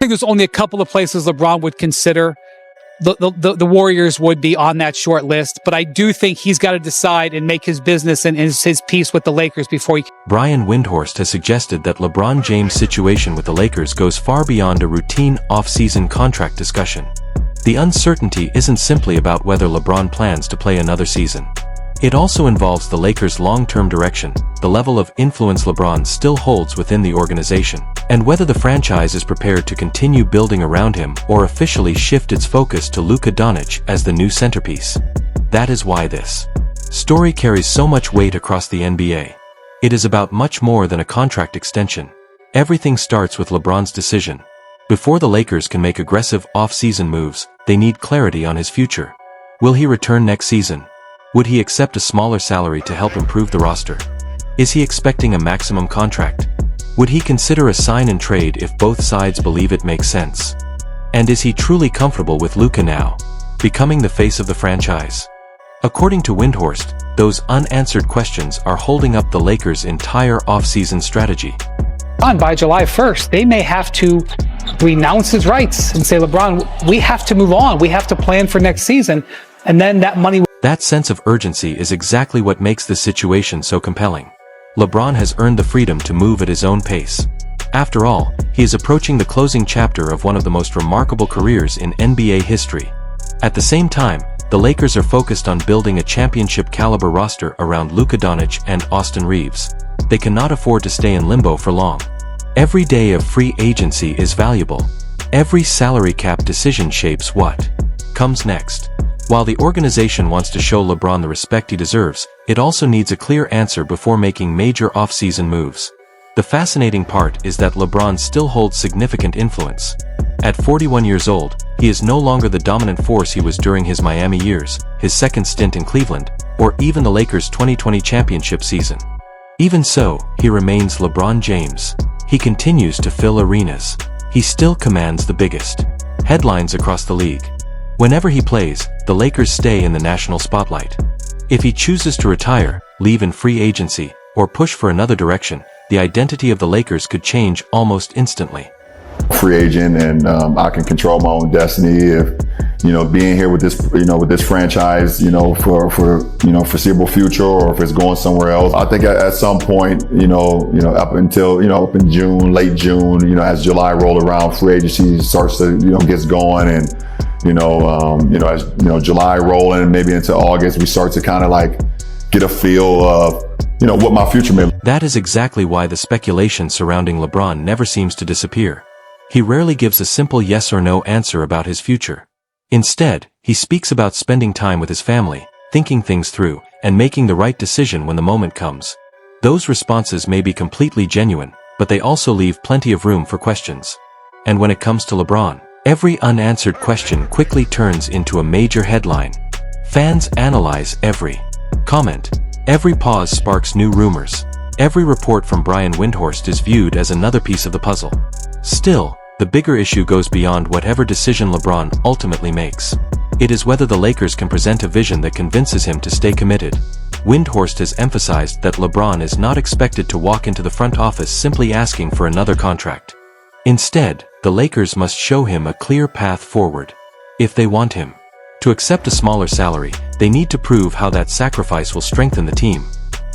think there's only a couple of places LeBron would consider. The Warriors would be on that short list, but I do think he's got to decide and make his business and his peace with the Lakers before he... Brian Windhorst has suggested that LeBron James' situation with the Lakers goes far beyond a routine off-season contract discussion. The uncertainty isn't simply about whether LeBron plans to play another season. It also involves the Lakers' long-term direction, the level of influence LeBron still holds within the organization, and whether the franchise is prepared to continue building around him or officially shift its focus to Luka Doncic as the new centerpiece. That is why this story carries so much weight across the NBA. It is about much more than a contract extension. Everything starts with LeBron's decision. Before the Lakers can make aggressive off-season moves, they need clarity on his future. Will he return next season? Would he accept a smaller salary to help improve the roster? Is he expecting a maximum contract? Would he consider a sign and trade if both sides believe it makes sense? And is he truly comfortable with Luka now, becoming the face of the franchise? According to Windhorst, those unanswered questions are holding up the Lakers' entire off-season strategy. By July 1st, they may have to renounce his rights and say, LeBron, we have to move on. We have to plan for next season. And then that money... That sense of urgency is exactly what makes this situation so compelling. LeBron has earned the freedom to move at his own pace. After all, he is approaching the closing chapter of one of the most remarkable careers in NBA history. At the same time, the Lakers are focused on building a championship-caliber roster around Luka Doncic and Austin Reeves. They cannot afford to stay in limbo for long. Every day of free agency is valuable. Every salary cap decision shapes what comes next. While the organization wants to show LeBron the respect he deserves, it also needs a clear answer before making major off-season moves. The fascinating part is that LeBron still holds significant influence. At 41 years old, he is no longer the dominant force he was during his Miami years, his second stint in Cleveland, or even the Lakers' 2020 championship season. Even so, he remains LeBron James. He continues to fill arenas. He still commands the biggest headlines across the league. Whenever he plays, the Lakers stay in the national spotlight. If he chooses to retire, leave in free agency, or push for another direction, the identity of the Lakers could change almost instantly. Free agent, and I can control my own destiny. If being here with this, with this franchise, for foreseeable future, or if it's going somewhere else. I think at some point, up until up in June, late June, as July roll around, free agency starts to gets going, and as July rolling, maybe into August, we start to kind of like get a feel of what my future may. That is exactly why the speculation surrounding LeBron never seems to disappear. He rarely gives a simple yes or no answer about his future. Instead, he speaks about spending time with his family, thinking things through, and making the right decision when the moment comes. Those responses may be completely genuine, but they also leave plenty of room for questions. And when it comes to LeBron, every unanswered question quickly turns into a major headline. Fans analyze every comment. Every pause sparks new rumors. Every report from Brian Windhorst is viewed as another piece of the puzzle. Still, the bigger issue goes beyond whatever decision LeBron ultimately makes. It is whether the Lakers can present a vision that convinces him to stay committed. Windhorst has emphasized that LeBron is not expected to walk into the front office simply asking for another contract. Instead, the Lakers must show him a clear path forward. If they want him to accept a smaller salary, they need to prove how that sacrifice will strengthen the team.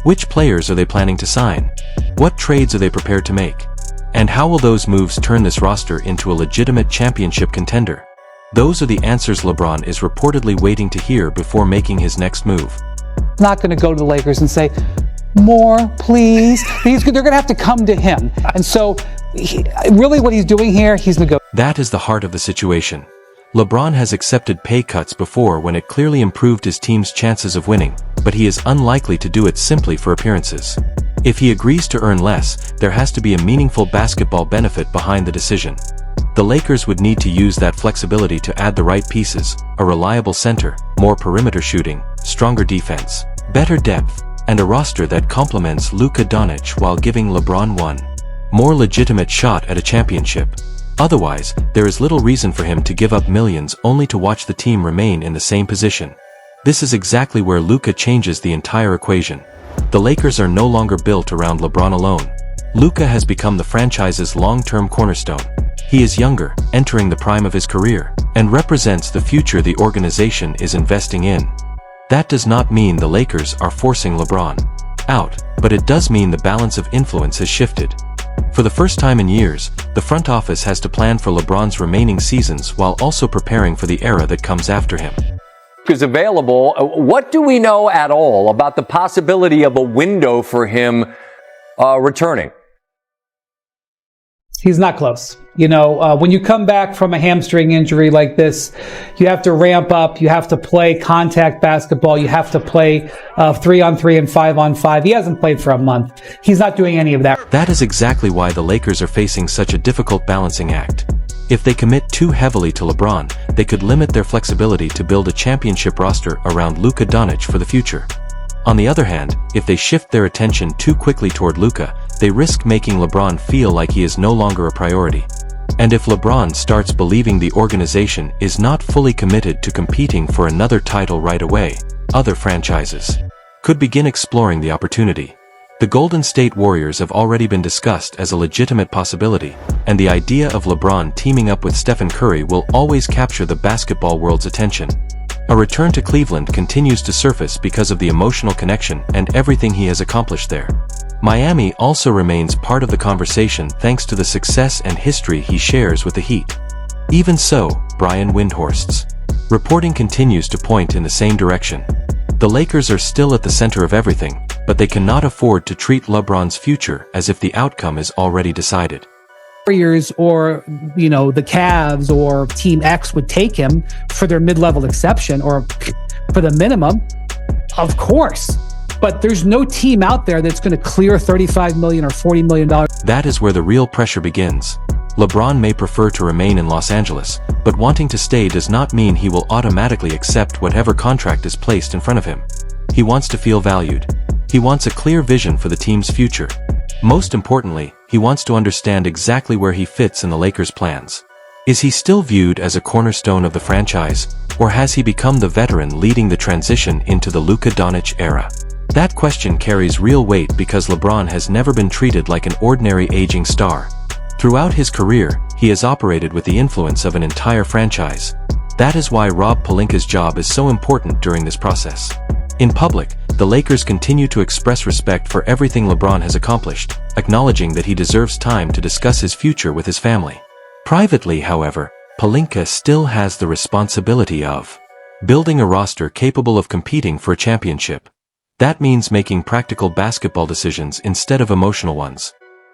Which players are they planning to sign? What trades are they prepared to make? And how will those moves turn this roster into a legitimate championship contender? Those are the answers LeBron is reportedly waiting to hear before making his next move. Not going to go to the Lakers and say, more, please. They're going to have to come to him. And so, really what he's doing here, he's negotiating. That is the heart of the situation. LeBron has accepted pay cuts before when it clearly improved his team's chances of winning, but he is unlikely to do it simply for appearances. If he agrees to earn less, there has to be a meaningful basketball benefit behind the decision. The Lakers would need to use that flexibility to add the right pieces: a reliable center, more perimeter shooting, stronger defense, better depth, and a roster that complements Luka Doncic while giving LeBron one more legitimate shot at a championship. Otherwise, there is little reason for him to give up millions only to watch the team remain in the same position. This is exactly where Luka changes the entire equation. The Lakers are no longer built around LeBron alone. Luka has become the franchise's long-term cornerstone. He is younger, entering the prime of his career, and represents the future the organization is investing in. That does not mean the Lakers are forcing LeBron out, but it does mean the balance of influence has shifted. For the first time in years, the front office has to plan for LeBron's remaining seasons while also preparing for the era that comes after him. Is available. What do we know at all about the possibility of a window for him returning? He's not close. When you come back from a hamstring injury like this, you have to ramp up. You have to play contact basketball. You have to play 3-on-3 and 5-on-5. He hasn't played for a month. He's not doing any of that. That is exactly why the Lakers are facing such a difficult balancing act. If they commit too heavily to LeBron, they could limit their flexibility to build a championship roster around Luka Doncic for the future. On the other hand, if they shift their attention too quickly toward Luka, they risk making LeBron feel like he is no longer a priority. And if LeBron starts believing the organization is not fully committed to competing for another title right away, other franchises could begin exploring the opportunity. The Golden State Warriors have already been discussed as a legitimate possibility, and the idea of LeBron teaming up with Stephen Curry will always capture the basketball world's attention. A return to Cleveland continues to surface because of the emotional connection and everything he has accomplished there. Miami also remains part of the conversation thanks to the success and history he shares with the Heat. Even so, Brian Windhorst's reporting continues to point in the same direction. The Lakers are still at the center of everything, but they cannot afford to treat LeBron's future as if the outcome is already decided. Warriors or, the Cavs or Team X would take him for their mid-level exception or for the minimum, of course. But there's no team out there that's going to clear $35 million or $40 million. That is where the real pressure begins. LeBron may prefer to remain in Los Angeles, but wanting to stay does not mean he will automatically accept whatever contract is placed in front of him. He wants to feel valued. He wants a clear vision for the team's future. Most importantly, he wants to understand exactly where he fits in the Lakers' plans. Is he still viewed as a cornerstone of the franchise, or has he become the veteran leading the transition into the Luka Doncic era? That question carries real weight because LeBron has never been treated like an ordinary aging star. Throughout his career, he has operated with the influence of an entire franchise. That is why Rob Pelinka's job is so important during this process. In public, the Lakers continue to express respect for everything LeBron has accomplished, acknowledging that he deserves time to discuss his future with his family. Privately, however, Pelinka still has the responsibility of building a roster capable of competing for a championship. That means making practical basketball decisions instead of emotional ones.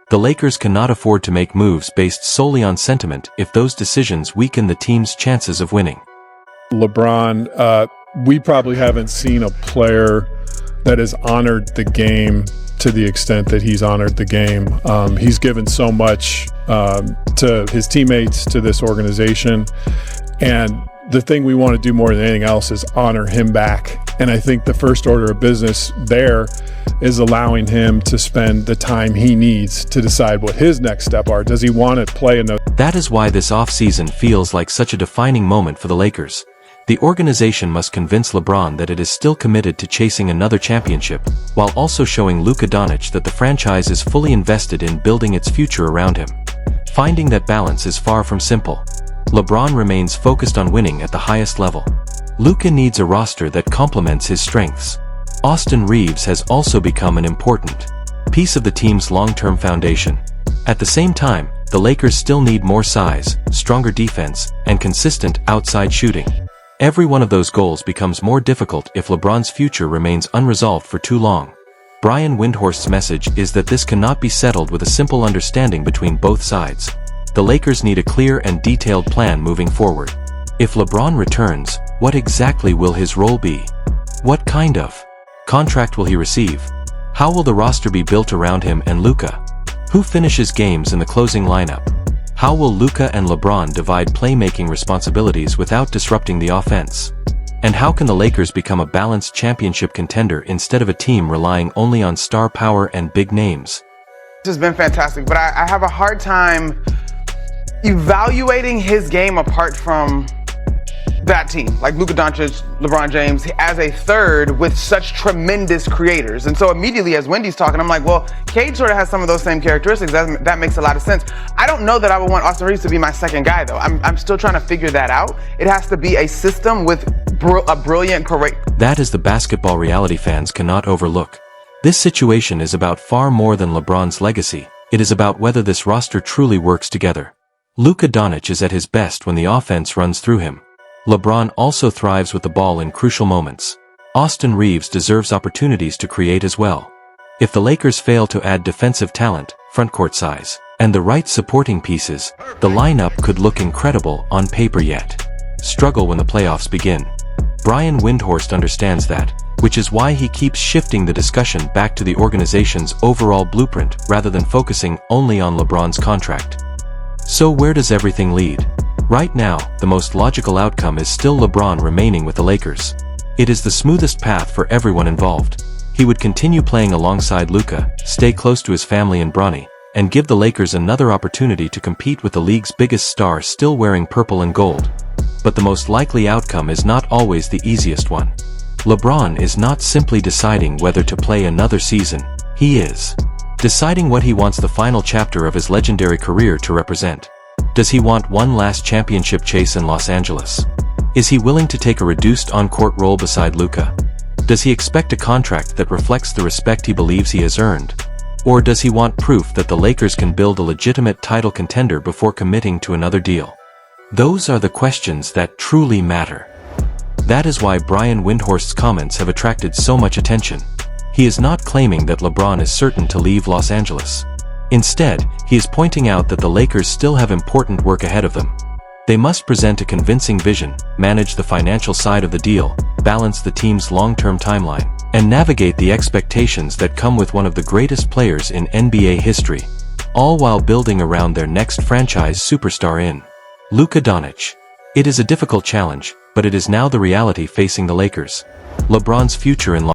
The Lakers cannot afford to make moves based solely on sentiment if those decisions weaken the team's chances of winning. LeBron, we probably haven't seen a player that has honored the game to the extent that he's honored the game. He's given so much to his teammates, to this organization, and the thing we want to do more than anything else is honor him back. And I think the first order of business there is allowing him to spend the time he needs to decide what his next step are. Does he want to play in those? That is why this offseason feels like such a defining moment for the Lakers. The organization must convince LeBron that it is still committed to chasing another championship, while also showing Luka Doncic that the franchise is fully invested in building its future around him. Finding that balance is far from simple. LeBron remains focused on winning at the highest level. Luka needs a roster that complements his strengths. Austin Reeves has also become an important piece of the team's long-term foundation. At the same time, the Lakers still need more size, stronger defense, and consistent outside shooting. Every one of those goals becomes more difficult if LeBron's future remains unresolved for too long. Brian Windhorst's message is that this cannot be settled with a simple understanding between both sides. The Lakers need a clear and detailed plan moving forward. If LeBron returns, what exactly will his role be? What kind of contract will he receive? How will the roster be built around him and Luka? Who finishes games in the closing lineup? How will Luka and LeBron divide playmaking responsibilities without disrupting the offense? And how can the Lakers become a balanced championship contender instead of a team relying only on star power and big names? This has been fantastic, but I have a hard time evaluating his game apart from that team, like Luka Doncic, LeBron James, as a third with such tremendous creators. And so immediately as Wendy's talking, I'm like, well, Cade sort of has some of those same characteristics. That makes a lot of sense. I don't know that I would want Austin Reeves to be my second guy, though. I'm still trying to figure that out. It has to be a system with a brilliant correct. That is the basketball reality fans cannot overlook. This situation is about far more than LeBron's legacy. It is about whether this roster truly works together. Luka Doncic is at his best when the offense runs through him. LeBron also thrives with the ball in crucial moments. Austin Reeves deserves opportunities to create as well. If the Lakers fail to add defensive talent, frontcourt size, and the right supporting pieces, the lineup could look incredible on paper yet struggle when the playoffs begin. Brian Windhorst understands that, which is why he keeps shifting the discussion back to the organization's overall blueprint rather than focusing only on LeBron's contract. So where does everything lead? Right now, the most logical outcome is still LeBron remaining with the Lakers. It is the smoothest path for everyone involved. He would continue playing alongside Luka, stay close to his family in Bronny, and give the Lakers another opportunity to compete with the league's biggest star still wearing purple and gold. But the most likely outcome is not always the easiest one. LeBron is not simply deciding whether to play another season. He is deciding what he wants the final chapter of his legendary career to represent. Does he want one last championship chase in Los Angeles? Is he willing to take a reduced on-court role beside Luka? Does he expect a contract that reflects the respect he believes he has earned? Or does he want proof that the Lakers can build a legitimate title contender before committing to another deal? Those are the questions that truly matter. That is why Brian Windhorst's comments have attracted so much attention. He is not claiming that LeBron is certain to leave Los Angeles. Instead, he is pointing out that the Lakers still have important work ahead of them. They must present a convincing vision, manage the financial side of the deal, balance the team's long-term timeline, and navigate the expectations that come with one of the greatest players in NBA history, all while building around their next franchise superstar in Luka Doncic. It is a difficult challenge, but it is now the reality facing the Lakers. LeBron's future in